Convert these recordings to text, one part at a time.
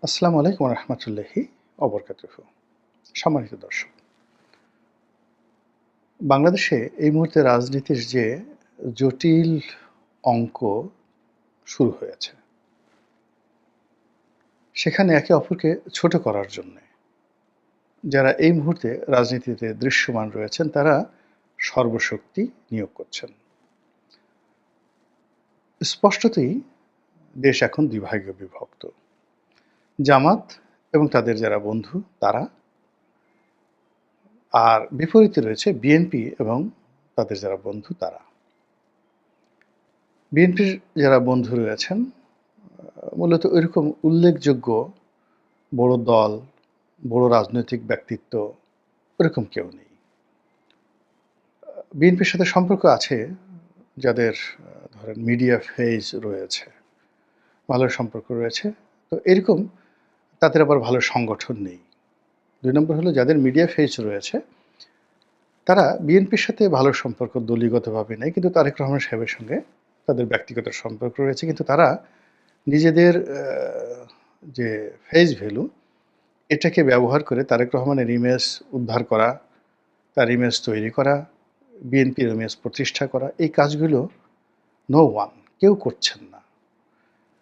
আসসালামু আলাইকুম রহমতুল্লাহি অবরকাতুহু। সম্মানিত দর্শক, বাংলাদেশে এই মুহূর্তে রাজনীতির যে জটিল অঙ্ক শুরু হয়েছে, সেখানে একে অপরকে ছোট করার জন্যে যারা এই মুহূর্তে রাজনীতিতে দৃশ্যমান রয়েছেন, তারা সর্বশক্তি নিয়োগ করছেন। স্পষ্টতই দেশ এখন দুই ভাগে বিভক্ত। জামাত এবং তাদের যারা বন্ধু তারা, আর বিপরীতে রয়েছে বিএনপি এবং তাদের যারা বন্ধু তারা। বিএনপির যারা বন্ধু রয়েছেন মূলত ওইরকম উল্লেখযোগ্য বড় দল, বড় রাজনৈতিক ব্যক্তিত্ব ওরকম কেউ নেই। বিএনপির সাথে সম্পর্ক আছে যাদের ধরেন মিডিয়া ফেজ রয়েছে, ভালো সম্পর্ক রয়েছে। তো এরকম তাদের আবার ভালো সংগঠন নেই। ২ নম্বর হলো যাদের মিডিয়া ফেজ রয়েছে তারা বিএনপির সাথে ভালো সম্পর্ক দলীয়গতভাবে নেই, কিন্তু তারেক রহমান সাহেবের সঙ্গে তাদের ব্যক্তিগত সম্পর্ক রয়েছে। কিন্তু তারা নিজেদের যে ফেস ভ্যালু এটাকে ব্যবহার করে তারেক রহমানের ইমেজ উদ্ধার করা, তার ইমেজ তৈরি করা, বিএনপির ইমেজ প্রতিষ্ঠা করা, এই কাজগুলো নো ওয়ান, কেউ করছেন না।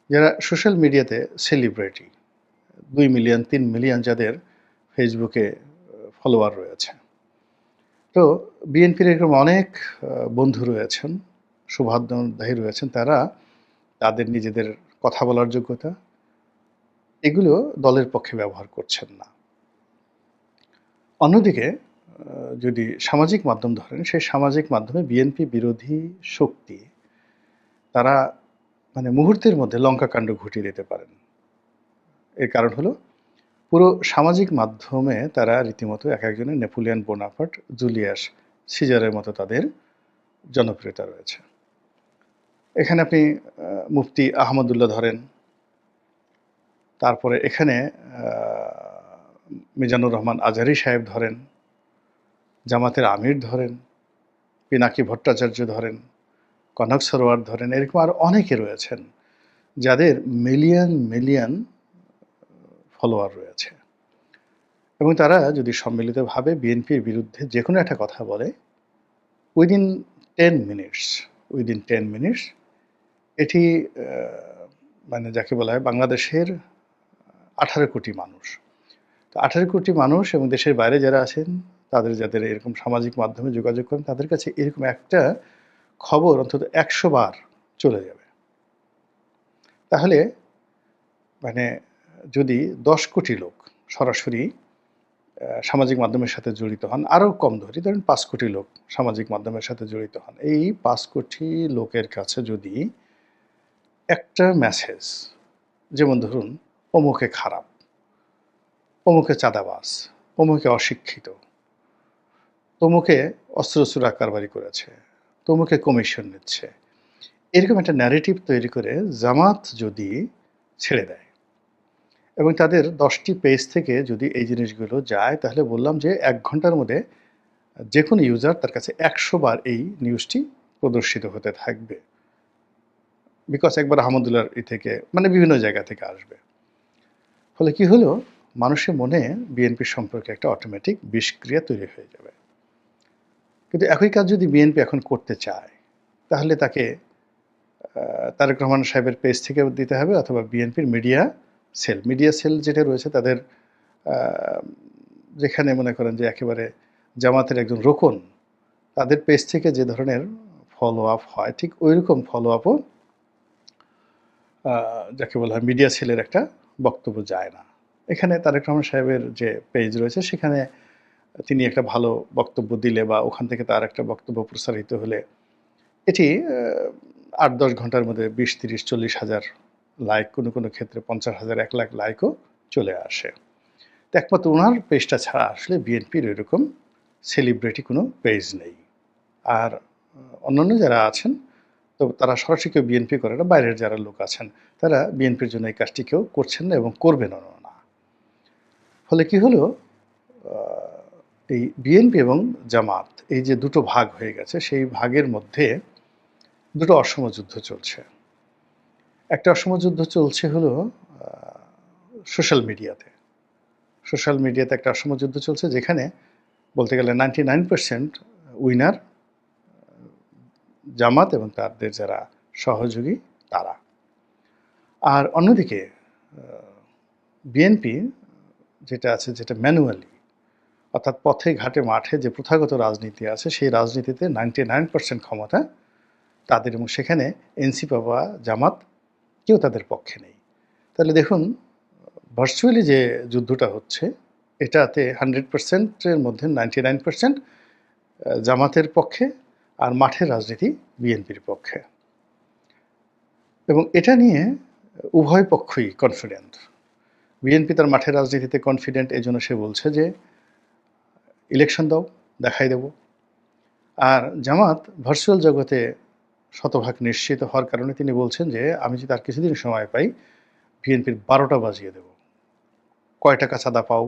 যারা সোশ্যাল মিডিয়াতে সেলিব্রিটি, ২ মিলিয়ন ৩ মিলিয়ন যাদের ফেসবুকে ফলোয়ার রয়েছে, তো বিএনপির এরকম অনেক বন্ধু রয়েছেন, শুভান্যধায়ী রয়েছেন, তারা তাদের নিজেদের কথা বলার যোগ্যতা এগুলো দলের পক্ষে ব্যবহার করছেন না। অন্যদিকে যদি সামাজিক মাধ্যম ধরেন, সেই সামাজিক মাধ্যমে বিএনপি বিরোধী শক্তি তারা মানে মুহূর্তের মধ্যে লঙ্কাকাণ্ড ঘটিয়ে দিতে পারেন। এর কারণ হলো পুরো সামাজিক মাধ্যমে তারা রীতিমতো এক একজনের নেপোলিয়ন বোনাপার্ট, জুলিয়াস সিজারের মতো তাদের জনপ্রিয়তা রয়েছে। এখানে আপনি মুফতি আহমদুল্লাহ ধরেন, তারপরে এখানে মিজানুর রহমান আজহারী সাহেব ধরেন, জামাতের আমির ধরেন, পিনাকি ভট্টাচার্য ধরেন, কনক সরোয়ার ধরেন, এরকম আরও অনেকে রয়েছেন যাদের মিলিয়ন মিলিয়ন ফলোয়ার রয়েছে। এবং তারা যদি সম্মিলিতভাবে বিএনপির বিরুদ্ধে যে কোনো একটা কথা বলে, উইদিন 10 মিনিটস এটি মানে যাকে বলা হয় বাংলাদেশের 18 কোটি মানুষ, তো 18 কোটি মানুষ এবং দেশের বাইরে যারা আছেন তাদের যাদের এরকম সামাজিক মাধ্যমে যোগাযোগ করেন, তাদের কাছে এরকম একটা খবর অন্তত 100 বার চলে যাবে। তাহলে মানে যদি 10 কোটি লোক সরাসরি সামাজিক মাধ্যমের সাথে জড়িত হন, আরও কম ধরি, ধরেন 5 কোটি লোক সামাজিক মাধ্যমের সাথে জড়িত হন, এই 5 কোটি লোকের কাছে যদি একটা মেসেজ, যেমন ধরুন অমুকে খারাপ, অমুকে চাঁদাবাজ, অমুকে অশিক্ষিত, তমুকে অস্ত্র কারবারি করেছে, তমুকে কমিশন নিচ্ছে, এরকম একটা ন্যারেটিভ তৈরি করে জামাত যদি ছেড়ে দেয় এবং তাদের 10টি পেজ থেকে যদি এই জিনিসগুলো যায়, তাহলে বললাম যে 1 ঘন্টার মধ্যে যে কোনো ইউজার তার কাছে 100 বার এই নিউজটি প্রদর্শিত হতে থাকবে। বিকজ একবার আহমদুল্লাহর থেকে মানে বিভিন্ন জায়গা থেকে আসবে। ফলে কি হলো, মানুষের মনে বিএনপির সম্পর্কে একটা অটোমেটিক বিষক্রিয়া তৈরি হয়ে যাবে। কিন্তু একই কাজ যদি বিএনপি এখন করতে চায়, তাহলে তাকে তারেক রহমান সাহেবের পেজ থেকে দিতে হবে, অথবা বিএনপির মিডিয়া সেল যেটা রয়েছে তাদের যেখানে মনে করেন যে একেবারে জামাতের একজন রোকন, তাদের পেজ থেকে যে ধরনের ফলো আপ হয়, ঠিক ওই রকম ফলো আপও যাকে বলা হয় মিডিয়া সেলের একটা বক্তব্য যায় না। এখানে তারেক রহমান সাহেবের যে পেজ রয়েছে সেখানে তিনি একটা ভালো বক্তব্য দিলে বা ওখান থেকে তার একটা বক্তব্য প্রসারিত হলে এটি ৮-১০ ঘন্টার মধ্যে ২০-৩০-৪০ হাজার লাইক, কোনো কোনো ক্ষেত্রে ৫০,০০০ ১ লাখ লাইকও চলে আসে। তো একমাত্র ওনার পেজটা ছাড়া আসলে বিএনপির ওইরকম সেলিব্রিটি কোনো পেজ নেই। আর অন্যান্য যারা আছেন, তো তারা সরাসরি কেউ বিএনপি করে না, বাইরের যারা লোক আছেন তারা বিএনপির জন্য এই কাজটি কেউ করছেন না এবং করবেনও না। ফলে কি হলো, এই বিএনপি এবং জামাত এই যে দুটো ভাগ হয়ে গেছে, সেই ভাগের মধ্যে দুটো অসম যুদ্ধ চলছে। একটা অসম যুদ্ধ চলছে হলো সোশ্যাল মিডিয়াতে। সোশ্যাল মিডিয়াতে একটা অসম যুদ্ধ চলছে, যেখানে বলতে গেলে 99% উইনার জামাত এবং তাদের যারা সহযোগী তারা। আর অন্যদিকে বিএনপি যেটা আছে, যেটা ম্যানুয়ালি, অর্থাৎ পথে ঘাটে মাঠে যে প্রথাগত রাজনীতি আছে, সেই রাজনীতিতে 99% ক্ষমতা তাদের, এবং সেখানে এনসিপি বা জামাত কেউ তাদের পক্ষে নেই। তাহলে দেখুন, ভার্চুয়ালি যে যুদ্ধটা হচ্ছে, এটাতে 100%-এর মধ্যে 99% জামাতের পক্ষে, আর মাঠের রাজনীতি বিএনপির পক্ষে। এবং এটা নিয়ে উভয় পক্ষই কনফিডেন্ট। বিএনপি তার মাঠের রাজনীতিতে কনফিডেন্ট, এই জন্য সে বলছে যে ইলেকশন দাও, দেখাই দেব। আর জামাত ভার্চুয়াল জগতে শতভাগ নিশ্চিত হওয়ার কারণে তিনি বলছেন যে আমি যদি আর কিছুদিন সময় পাই, বিএনপির 12টা বাজিয়ে দেব। কয় টাকা চাঁদা পাও,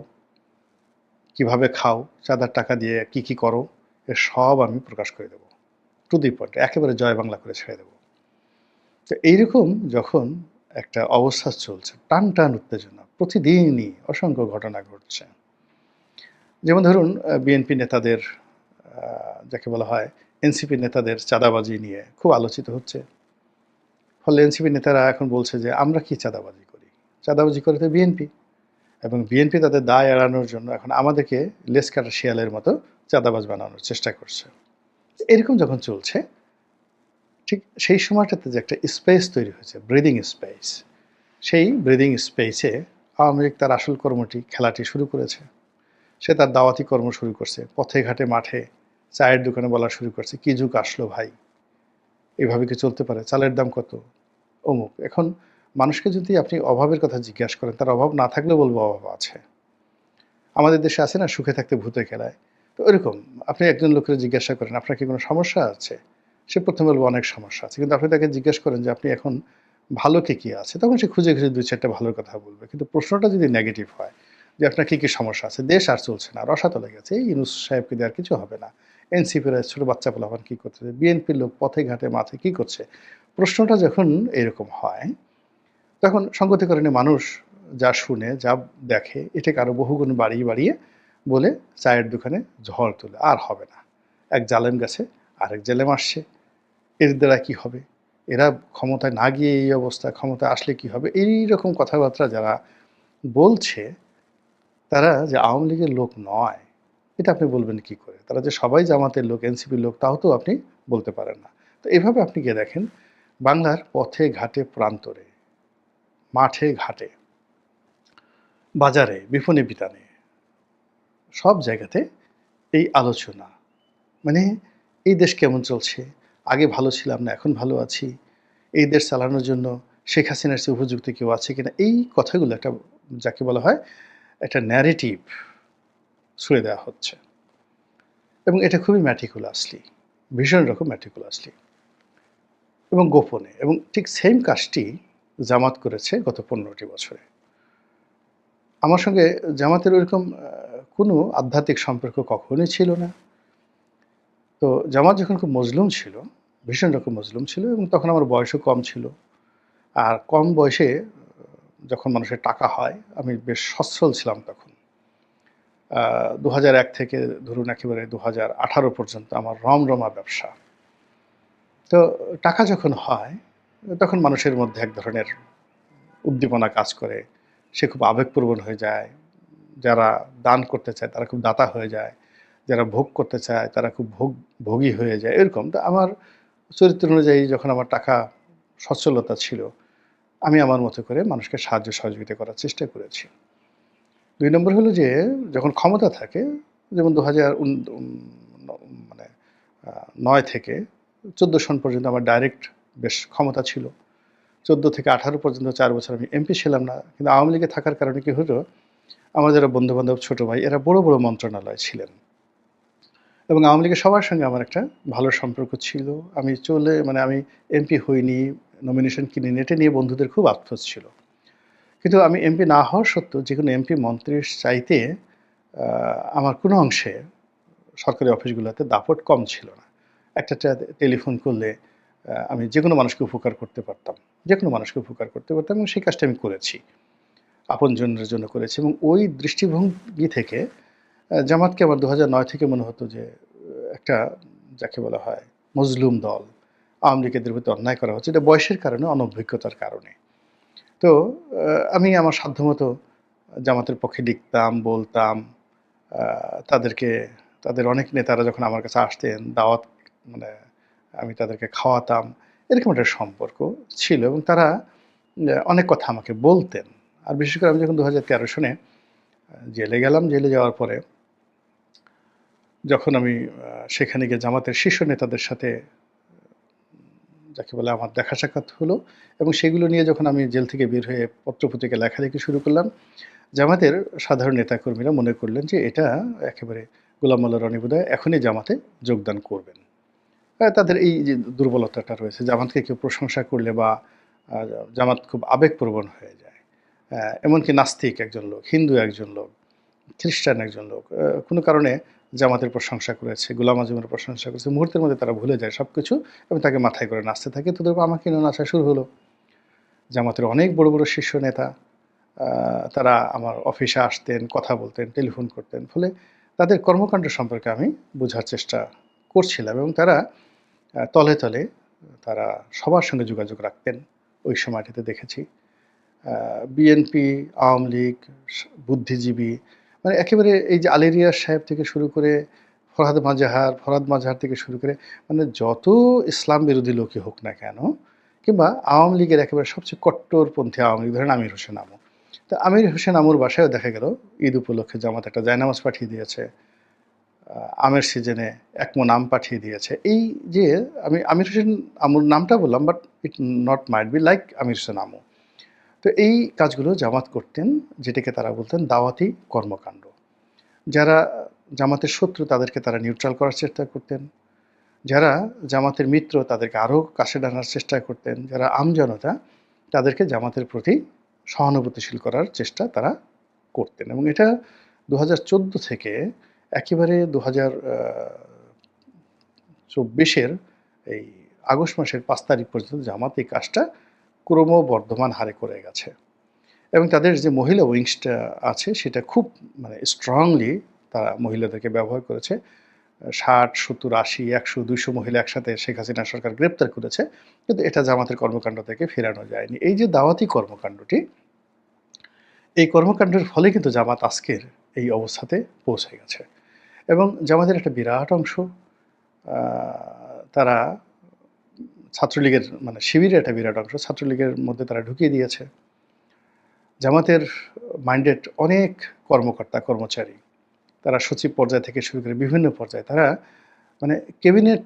কিভাবে খাও, চাঁদার টাকা দিয়ে কি কি করো, এ সব আমি প্রকাশ করে দেব, টু দি পয়েন্ট, একেবারে জয় বাংলা করে ছেড়ে দেব। তো এইরকম যখন একটা অবস্থা চলছে, টান টান উত্তেজনা, প্রতিদিনই অসংখ্য ঘটনা ঘটছে। যেমন ধরুন, বিএনপি নেতাদের, যাকে বলা হয় এনসিপি নেতাদের চাঁদাবাজি নিয়ে খুব আলোচিত হচ্ছে। ফলে এনসিপি নেতারা এখন বলছে যে আমরা কি চাঁদাবাজি করি, চাঁদাবাজি করে তো বিএনপি, এবং বিএনপি তাদের দায় এড়ানোর জন্য এখন আমাদেরকে লেস কাটা শিয়ালের মতো চাঁদাবাজ বানানোর চেষ্টা করছে। এরকম যখন চলছে, ঠিক সেই সময়টাতে যে একটা স্পেস তৈরি হয়েছে, ব্রিদিং স্পেস, সেই ব্রিদিং স্পেসে আওয়ামী লীগ তার আসল কর্মটি, খেলাটি শুরু করেছে। সে তার দাওয়াতি কর্ম শুরু করছে, পথে ঘাটে মাঠে চায়ের দোকানে বলা শুরু করছে, কি যুগ আসলো ভাই, এভাবে কি চলতে পারে, চালের দাম কত, অমুক। এখন মানুষকে যদি আপনি অভাবের কথা জিজ্ঞাসা করেন, তার অভাব না থাকলেও বলবো অভাব আছে। আমাদের দেশে আছে না, সুখে থাকতে ভূতে খেলায়, তো ওইরকম আপনি একজন লোকের জিজ্ঞাসা করেন আপনার কি কোনো সমস্যা আছে, সে প্রথমে বলবো অনেক সমস্যা আছে। কিন্তু আপনি তাকে জিজ্ঞেস করেন যে আপনি এখন ভালো কে কি আছে, তখন সে খুঁজে খুঁজে 2-4টা ভালোর কথা বলবে। কিন্তু প্রশ্নটা যদি নেগেটিভ হয় যে আপনার কি কি সমস্যা আছে, দেশ আর চলছে না, রসাতলে গেছে, এই ইউনূস সাহেবকে দিয়ে আর কিছু হবে না, এনসিপির ছোটো বাচ্চা পোলাপান কী করতেছে, বিএনপির লোক পথে ঘাটে মাঠে কী করছে, প্রশ্নটা যখন এরকম হয়, তখন সঙ্গতি কারণে মানুষ যা শুনে, যা দেখে, এটাকে আরও বহুগুণ বাড়িয়ে বাড়িয়ে বলে চায়ের দোকানে ঝড় তোলে, আর হবে না, এক জালেম গেছে আরেক জালেম আসছে, এর দ্বারা কী হবে, এরা ক্ষমতায় না গিয়ে এই অবস্থা, ক্ষমতায় আসলে কি হবে, এই রকম কথাবার্তা যারা বলছে, তারা যে আওয়ামী লীগের লোক নয়, এটা আপনি বলবেন কি করে? তারা যে সবাই জামাতের লোক, এনসিপির লোক, তাও তো আপনি বলতে পারেন না। তো এভাবে আপনি গিয়ে দেখেন, বাংলার পথে ঘাটে প্রান্তরে, মাঠে ঘাটে, বাজারে, বিপণী বিতানে, সব জায়গাতে এই আলোচনা। মানে এই দেশ কেমন চলছে, আগে ভালো ছিলাম না এখন ভালো আছি, এই দেশ চালানোর জন্য শেখ হাসিনার চেয়ে উপযুক্ত কেউ আছে কিনা, এই কথাগুলো একটা, যাকে বলা হয় একটা ন্যারেটিভ ছুঁড়ে দেওয়া হচ্ছে। এবং এটা খুবই ম্যাটিকুলাসলি, ভীষণ রকম ম্যাটিকুলাসলি এবং গোপনে, এবং ঠিক সেম কাজটি জামাত করেছে গত 15টি বছরে। আমার সঙ্গে জামাতের ওইরকম কোনো আধ্যাত্মিক সম্পর্ক কখনোই ছিল না। তো জামাত যখন খুব মজলুম ছিল, ভীষণ রকম মজলুম ছিল, এবং তখন আমার বয়সও কম ছিল। আর কম বয়সে যখন মানুষের টাকা হয়, আমি বেশ সচ্ছল ছিলাম তখন। 2001 থেকে ধরুন একেবারে 2018 পর্যন্ত আমার রমরমা ব্যবসা। তো টাকা যখন হয়, তখন মানুষের মধ্যে এক ধরনের উদ্দীপনা কাজ করে, সে খুব আবেগপ্রবণ হয়ে যায়, যারা দান করতে চায় তারা খুব দাতা হয়ে যায়, যারা ভোগ করতে চায় তারা খুব ভোগী হয়ে যায়, এরকম। তো আমার চরিত্র অনুযায়ী যখন আমার টাকা সচ্ছলতা ছিল, আমি আমার মতো করে মানুষকে সাহায্য সহযোগিতা করার চেষ্টা করেছি। 2 নম্বর হলো যে যখন ক্ষমতা থাকে, যেমন 9 থেকে 14 সন পর্যন্ত আমার ডাইরেক্ট বেশ ক্ষমতা ছিল। 14 থেকে 18 পর্যন্ত 4 বছর আমি এমপি ছিলাম না। কিন্তু আওয়ামী লীগে থাকার কারণে কি হলো, আমার যারা বন্ধু-বান্ধব, ছোট ভাই, এরা বড় বড় মন্ত্রণালয়ে ছিলেন, এবং আওয়ামী লীগের সবার সঙ্গে আমার একটা ভালো সম্পর্ক ছিল। আমি এমপি হইনি, নমিনেশন কিনিনি, এটা নিয়ে বন্ধুদের খুব আফসোস ছিল। কিন্তু আমি এমপি না হওয়া সত্ত্বেও যেকোনো এমপি মন্ত্রীর চাইতে আমার কোনো অংশে সরকারি অফিসগুলোতে দাপট কম ছিল না। একটা টেলিফোন করলে আমি যেকোনো মানুষকে উপকার করতে পারতাম, যেকোনো মানুষকে উপকার করতে পারতাম, এবং সেই কাজটা আমি করেছি। আপনজনের জন্য করেছি এবং ওই দৃষ্টিভঙ্গি থেকে জামাতকে আমার ২০০৯ থেকে মনে হতো যে একটা যাকে বলা হয় মজলুম দল। আওয়ামী লীগ এদের প্রতি অন্যায় করা হচ্ছে। এটা বয়সের কারণে, অনভিজ্ঞতার কারণে। তো আমি আমার সাধ্যমতো জামাতের পক্ষে লিখতাম, বলতাম। আ তাদেরকে তাদের অনেক নেতারা যখন আমার কাছে আসতেন, দাওয়াত মানে আমি তাদেরকে খাওয়াতাম। এরকম একটা সম্পর্ক ছিল এবং তারা অনেক কথা আমাকে বলতেন। আর বিশেষ করে আমি যখন ২০১৩ সনে জেলে গেলাম, জেলে যাওয়ার পরে যখন আমি সেখানে গিয়ে জামাতের শীর্ষ নেতাদের সাথে যাকে বলে আমার দেখা সাক্ষাৎ হলো এবং সেগুলো নিয়ে যখন আমি জেল থেকে বের হয়ে পত্র-পত্রিকায় লেখালেখি শুরু করলাম, জামাতের সাধারণ নেতাকর্মীরা মনে করলেন যে এটা একেবারে গোলাম মোল্লা রনি বোধহয় এখনই জামাতে যোগদান করবেন। তাদের এই যে দুর্বলতাটা রয়েছে, জামাতকে কেউ প্রশংসা করলে বা আ জামাত খুব আবেগপ্রবণ হয়ে যায়। এমনকি নাস্তিক একজন লোক, হিন্দু একজন লোক, খ্রিস্টান একজন লোক কোনো কারণে জামাতের প্রশংসা করেছে, গোলাম আজমের প্রশংসা করেছে। মুহূর্তের মধ্যে তারা ভুলে যায় সবকিছু এবং তাকে মাথায় করে নাচতে থাকে। তো দেখব আমাকে নিয়েও নাচা শুরু হলো। জামাতের অনেক বড়, বড় শীর্ষ নেতা আ তারা আমার অফিসে আসতেন, কথা বলতেন, টেলিফোন করতেন। ফলে তাদের কর্মকাণ্ড সম্পর্কে আমি বোঝার চেষ্টা করছিলাম এবং তারা তলে, তলে তারা সবার সঙ্গে যোগাযোগ রাখতেন। ওই সময়টাতে দেখেছি। বিএনপি, আওয়ামী লীগ, বুদ্ধিজীবী মানে একেবারে এই যে আলী রিয়াজ সাহেব থেকে শুরু করে ফরহাদ মাজাহার থেকে শুরু করে মানে যত ইসলাম বিরোধী লোকই হোক না কেন কিংবা আওয়ামী লীগের একেবারে সবচেয়ে কট্টরপন্থী আওয়ামী লীগ ধরেন আমির হোসেন আমু। তো আমির হোসেন আমুর বাসায়ও দেখা গেল ঈদ উপলক্ষে জামাত একটা জায়নামাজ পাঠিয়ে দিয়েছে। আমের সিজনে এক মণ আম পাঠিয়ে দিয়েছে। এই যে আমি আমির হোসেন আমুর নামটা বললাম but it not might be like Amir Hossain Amu. তো এই কাজগুলো জামাত করতেন যেটাকে তারা বলতেন দাওয়াতি কর্মকাণ্ড। যারা জামাতের শত্রু তাদেরকে তারা নিউট্রাল করার চেষ্টা করতেন। যারা জামাতের মিত্র তাদেরকে আরও কাছে টানার চেষ্টা করতেন। যারা আমজনতা তাদেরকে জামাতের প্রতি সহানুভূতিশীল করার চেষ্টা তারা করতেন এবং এটা ২০১৪ থেকে একেবারে ২০২৪-এর এই আগস্ট মাসের ৫ তারিখ পর্যন্ত জামাত এই কাজটা ক্রমবর্ধমান হারে করে গেছে। এবং তাদের যে মহিলা উইংসটা আছে সেটা খুব মানে স্ট্রংলি তারা মহিলাদেরকে ব্যবহার করেছে। ৬০, ৭০, ৮০, ১০০, ২০০ মহিলা একসাথে শেখ হাসিনা সরকার গ্রেপ্তার করেছে। কিন্তু এটা জামাতের কর্মকাণ্ড থেকে ফেরানো যায়নি। এই যে দাওয়াতি কর্মকাণ্ডটি, এই কর্মকাণ্ডের ফলে কিন্তু জামাত আজকের এই অবস্থাতে পৌঁছে গেছে। এবং জামাতের একটা বিরাট অংশ আ তারা ছাত্রলীগের মানে শিবিরের একটা বিরাট অংশ ছাত্রলীগের মধ্যে তারা ঢুকিয়ে দিয়েছে। জামাতের মাইন্ডেড অনেক কর্মকর্তা কর্মচারী তারা সচিব পর্যায় থেকে শুরু করে বিভিন্ন পর্যায়ে তারা মানে ক্যাবিনেট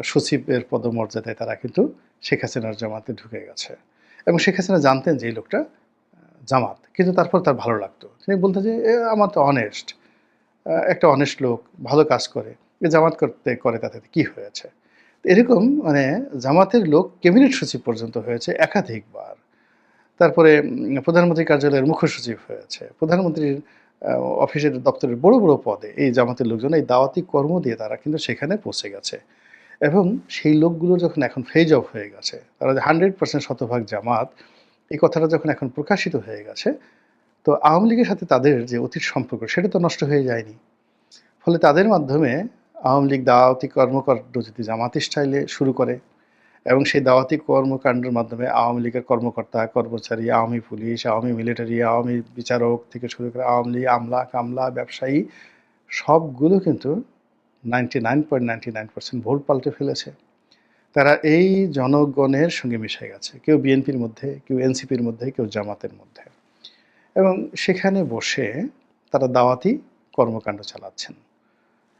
সচিবের পদমর্যাদায় তারা কিন্তু শেখ হাসিনার জামাতে ঢুকে গেছে এবং শেখ হাসিনা জানতেন যে এই লোকটা জামাত কিন্তু তারপর তার ভালো লাগতো তিনি বলতেন যে আমার তো অনেস্ট একটা অনেস্ট লোক ভালো কাজ করে জামাত করতে করে তাতে কি হয়েছে এরকম মানে জামাতের লোক ক্যাবিনেট সচিব পর্যন্ত হয়েছে একাধিকবার তারপরে প্রধানমন্ত্রীর কার্যালয়ের মুখ্য সচিব হয়েছে। প্রধানমন্ত্রীর অফিসের দপ্তরের বড়, বড় পদে এই জামাতের লোকজন এই দাওয়াতি কর্ম দিয়ে তারা কিন্তু সেখানে পৌঁছে গেছে। এবং সেই লোকগুলো যখন এখন ফেজ অফ হয়ে গেছে, তারা যে 100% শতভাগ জামাত, এই কথাটা যখন এখন প্রকাশিত হয়ে গেছে, তো আওয়ামী লীগের সাথে তাদের যে অতীত সম্পর্ক সেটা তো নষ্ট হয়ে যায়নি। ফলে তাদের মাধ্যমে আওয়ামী লীগ দাওয়াতি কর্মকাণ্ড যদি জামাতি স্টাইলে শুরু করে এবং সেই দাওয়াতি কর্মকাণ্ডের মাধ্যমে আওয়ামী লীগের কর্মকর্তা, কর্মচারী, আওয়ামী পুলিশ, আওয়ামী মিলিটারি, আওয়ামী বিচারক থেকে শুরু করে আওয়ামী লীগ আমলা, ব্যবসায়ী সবগুলো কিন্তু 99.99% ভোট পাল্টে ফেলেছে। তারা এই জনগণের সঙ্গে মিশে গেছে। কেউ বিএনপির মধ্যে, কেউ এনসিপির মধ্যে, কেউ জামাতের মধ্যে। এবং সেখানে বসে তারা দাওয়াতি কর্মকাণ্ড চালাচ্ছেন।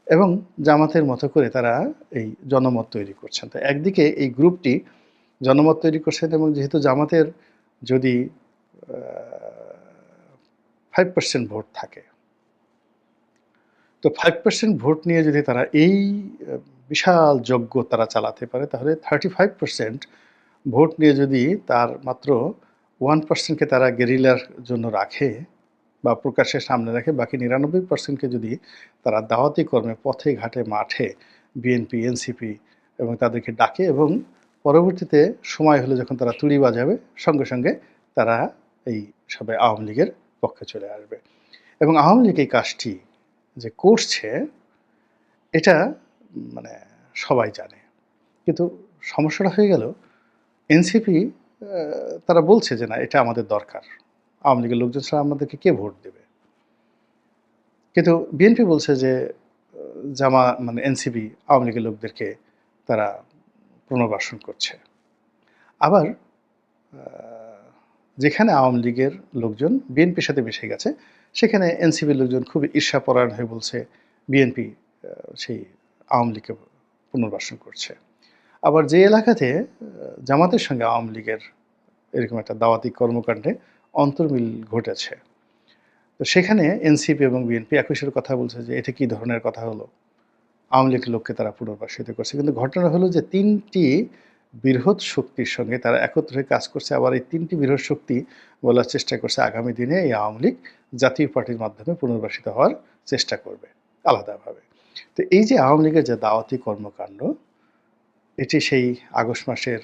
এবং জামাতের মতো করে তারা এই জনমত তৈরি করছেন। তো একদিকে এই গ্রুপটি জনমত তৈরি করছেন এবং যেহেতু জামাতের যদি 5% ভোট থাকে তো 5% ভোট নিয়ে যদি তারা এই বিশাল যজ্ঞ তারা চালাতে পারে তাহলে 35% ভোট নিয়ে যদি তার মাত্র 1%কে তারা গেরিলার জন্য রাখে বা প্রকাশের সামনে রাখে বাকি 99%কে যদি তারা দাওয়াতি কর্মে পথে ঘাটে মাঠে বিএনপি এনসিপি এবং তাদেরকে ডাকে এবং পরবর্তীতে সময় হলে যখন তারা তুড়ি বাজাবে সঙ্গে সঙ্গে তারা এই সবাই আওয়ামী লীগের পক্ষে চলে আসবে। এবং আওয়ামী লীগ এই কাজটি যে করছে এটা মানে সবাই জানে। কিন্তু সমস্যাটা হয়ে গেল এনসিপি তারা বলছে যে না এটা আমাদের দরকার। আওয়ামী লীগের লোকজন ছাড়া আমাদেরকে কে ভোট দেবে? কিন্তু বিএনপি বলছে যে মানে এনসিপি আওয়ামী লীগের লোকদেরকে তারা পুনর্বাসন করছে। আবার আ যেখানে আওয়ামী লীগের লোকজন বিএনপির সাথে মিশে গেছে, সেখানে এনসিপির লোকজন খুবই ঈর্ষাপরায়ণ হয়ে বলছে বিএনপি সেই আওয়ামী লীগকে পুনর্বাসন করছে। আবার যে এলাকাতে জামাতের সঙ্গে আওয়ামী লীগের এরকম একটা দাওয়াতি কর্মকাণ্ডে অন্তর্মিল ঘটেছে, তো সেখানে এনসিপি এবং বিএনপি একই সাথে কথা বলছে যে এটা কি ধরনের কথা হলো? আওয়ামী লীগের লোককে তারা পুনর্বাসিত করছে। কিন্তু ঘটনা হলো যে ৩ টি বৃহৎ শক্তির সঙ্গে তারা একত্রে হয়ে কাজ করছে। আবার এই ৩ টি বৃহৎ শক্তি বলার চেষ্টা করছে আগামী দিনে এই আওয়ামী লীগ জাতীয় পার্টির মাধ্যমে পুনর্বাসিত হওয়ার চেষ্টা করবে আলাদাভাবে। তো এই যে আওয়ামী লীগের যে দাওয়াতি কর্মকাণ্ড, এটি সেই আগস্ট মাসের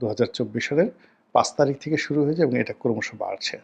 ২০২৪ সালের ৫ তারিখ থেকে শুরু হয়েছে এবং এটা ক্রমশ বাড়ছে।